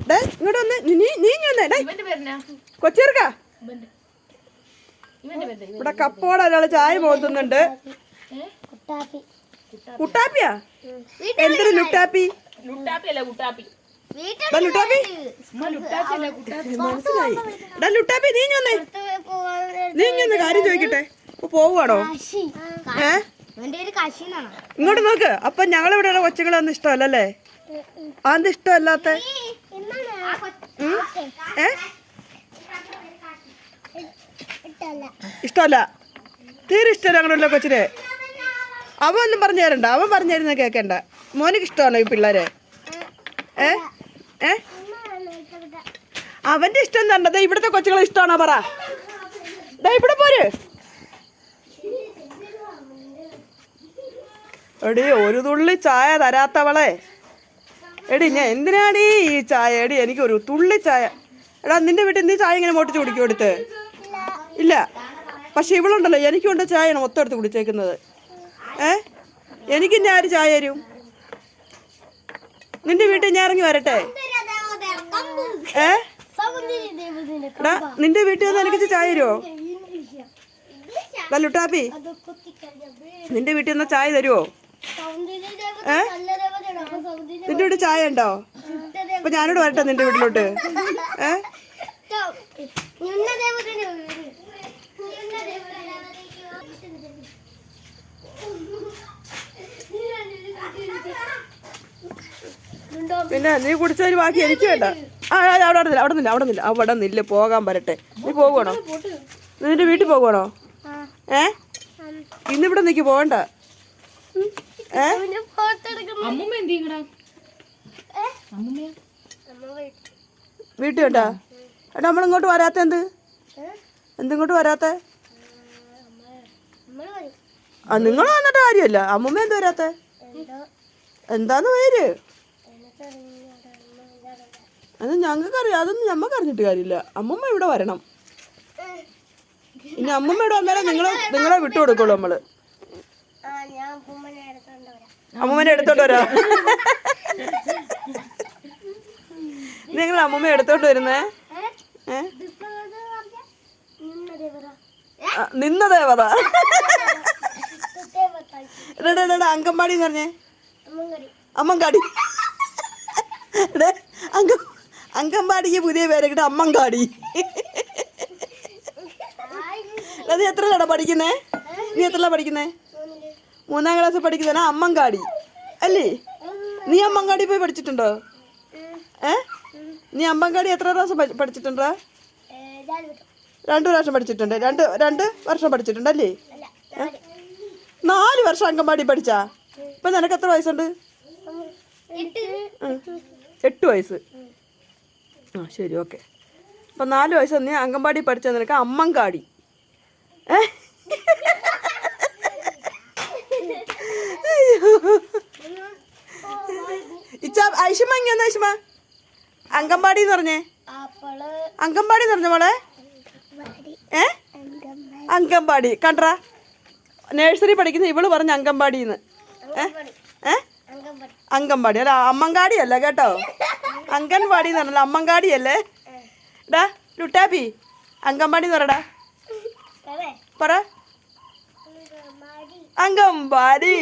Day ഇങ്ങോട്ട് വന്ന് നീ വന്നേ കൊച്ചേർക്ക ഇവിടെ കപ്പോടെ ഒരാള് ചായ പോത്തുന്നുണ്ട്. കുട്ടാപ്പിയാ? എന്തൊരു ലുട്ടാപ്പി? മനസ്സിലായി. ലുട്ടാപ്പി നീ വന്നേ കാര്യം ചോദിക്കട്ടെ. പോവുകയാണോ? ഇങ്ങോട്ട് നോക്ക്. അപ്പൊ ഞങ്ങളിവിടെയുള്ള കൊച്ചുങ്ങളൊന്നും ഇഷ്ടമല്ലല്ലേ? അതെന്താ ഇഷ്ടമല്ലാത്ത? ഇഷ്ടമല്ല, തീരെ ഇഷ്ടമല്ല അങ്ങനെയുള്ള കൊച്ചിന്. അവൻ ഒന്നും പറഞ്ഞു തരണ്ട, അവൻ പറഞ്ഞു തരുന്ന കേക്കണ്ട. മോനിക്ക് ഇഷ്ടമാണോ ഈ പിള്ളേരെ? അവന്റെ ഇഷ്ടം എന്താ? ഇവിടുത്തെ കൊച്ചുകളെ ഇഷ്ടമാണോ പറ? ഇവിടെ പോര്. എടി ഒരു തുള്ളി ചായ തരാത്തവളെ. എടി ഞാൻ എന്തിനാടി ഈ ചായ? എടി എനിക്കൊരു തുള്ളി ചായ. എടാ നിന്റെ വീട്ടിൽ നീ ചായ ഇങ്ങനെ മോട്ടിച്ച് കുടിക്കും എടുത്ത്? ഇല്ല. പക്ഷെ ഇവളുണ്ടല്ലോ, എനിക്കുണ്ട് ചായയാണ് മൊത്തം എടുത്ത് കുടിച്ചേക്കുന്നത്. എനിക്ക് ഞാൻ ആര് ചായ തരും? നിന്റെ വീട്ടിൽ ഞാൻ ഇറങ്ങി വരട്ടെ? എടാ നിന്റെ വീട്ടിൽ വന്ന് എനിക്ക് ചായ തരുമോ? ലുട്ടാപ്പി നിന്റെ വീട്ടിൽ നിന്ന് ചായ തരുമോ? നിന്റെ വീട്ടിൽ ചായ ഉണ്ടോ? അപ്പൊ ഞാനോട് വരട്ടെ നിന്റെ വീട്ടിലോട്ട്? പിന്നെ നീ കുടിച്ചതിന് ബാക്കി എനിക്ക് വേണ്ട. അവിടെ നില്ല പോകാൻ വരട്ടെ. നീ പോകണോ? നിന്റെ വീട്ടിൽ പോകണോ? ഇന്നിവിടെ നിക്ക് പോകണ്ട. വീട്ടിൽ വേണ്ട. എടാ നമ്മളിങ്ങോട്ട് വരാത്ത എന്തിങ്ങോട്ട് വരാത്ത? നിങ്ങൾ വന്നിട്ട് കാര്യമല്ല. അമ്മൂമ്മ എന്ത് വരാത്ത? എന്താന്ന് പേര്? അത് ഞങ്ങൾക്കറിയാം. അതൊന്നും ഞമ്മക്ക് അറിഞ്ഞിട്ട് കാര്യമില്ല. അമ്മൂമ്മ ഇവിടെ വരണം. ഇനി അമ്മൂമ്മ ഇവിടെ വന്നാലേ നിങ്ങളെ വിട്ടു കൊടുക്കുള്ളൂ നമ്മള്. അമ്മൂമ്മനെ എടുത്തോണ്ട് വരാം. നിങ്ങൾ അമ്മൂമ്മ എടുത്തോണ്ട് വരുന്നേ? നിന്ന ദേവത. അങ്കമ്പാടി എന്ന് പറഞ്ഞേ? അമ്മങ്കാടി. അങ്കമ്പാടിക്ക് പുതിയ പേരൊക്കെ അമ്മങ്കാടി. നീ എത്രയിലാടാ പഠിക്കുന്നേ? നീ എത്രയിലാ പഠിക്കുന്നേ? 3ാം ക്ലാസ് പഠിക്കുന്ന അമ്മങ്കാടി അല്ലേ? നീ അമ്മങ്കാടി പോയി പഠിച്ചിട്ടുണ്ടോ? നീ അമ്മങ്കാടി എത്ര പ്രാവശ്യം പഠിച്ചിട്ടുണ്ടോ? 2 പ്രാവശ്യം പഠിച്ചിട്ടുണ്ട്. 2 വർഷം പഠിച്ചിട്ടുണ്ടല്ലേ? 4 വർഷം അങ്കമ്പാടി പഠിച്ചാ? ഇപ്പൊ നിനക്ക് എത്ര വയസ്സുണ്ട്? 8 വയസ്സ്. ശരി, ഓക്കെ. അപ്പൊ 4 വയസ്സ് നീ അങ്കമ്പാടി പഠിച്ച നിനക്ക് അമ്മങ്കാടി. ഐഷമ ഇങ്ങനെ ഐഷമ അങ്കമ്പാടി എന്ന് പറഞ്ഞേ? അങ്കമ്പാടി എന്ന് പറഞ്ഞ മോളെ? അങ്കമ്പാടി കണ്ടാ? നേഴ്സറി പഠിക്കുന്ന ഇവള് പറഞ്ഞ അങ്കമ്പാടിന്ന്. അങ്കമ്പാടി അല്ല, അമ്മങ്കാടി അല്ല കേട്ടോ. അംഗൻവാടി എന്ന് പറഞ്ഞല്ലോ, അമ്മങ്കാടി അല്ലേ? ഡാ ലുട്ടാപ്പി അങ്കമ്പാടി എന്ന് പറടാ. പറ. അങ്കമ്പാടി.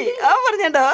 പറഞ്ഞോ.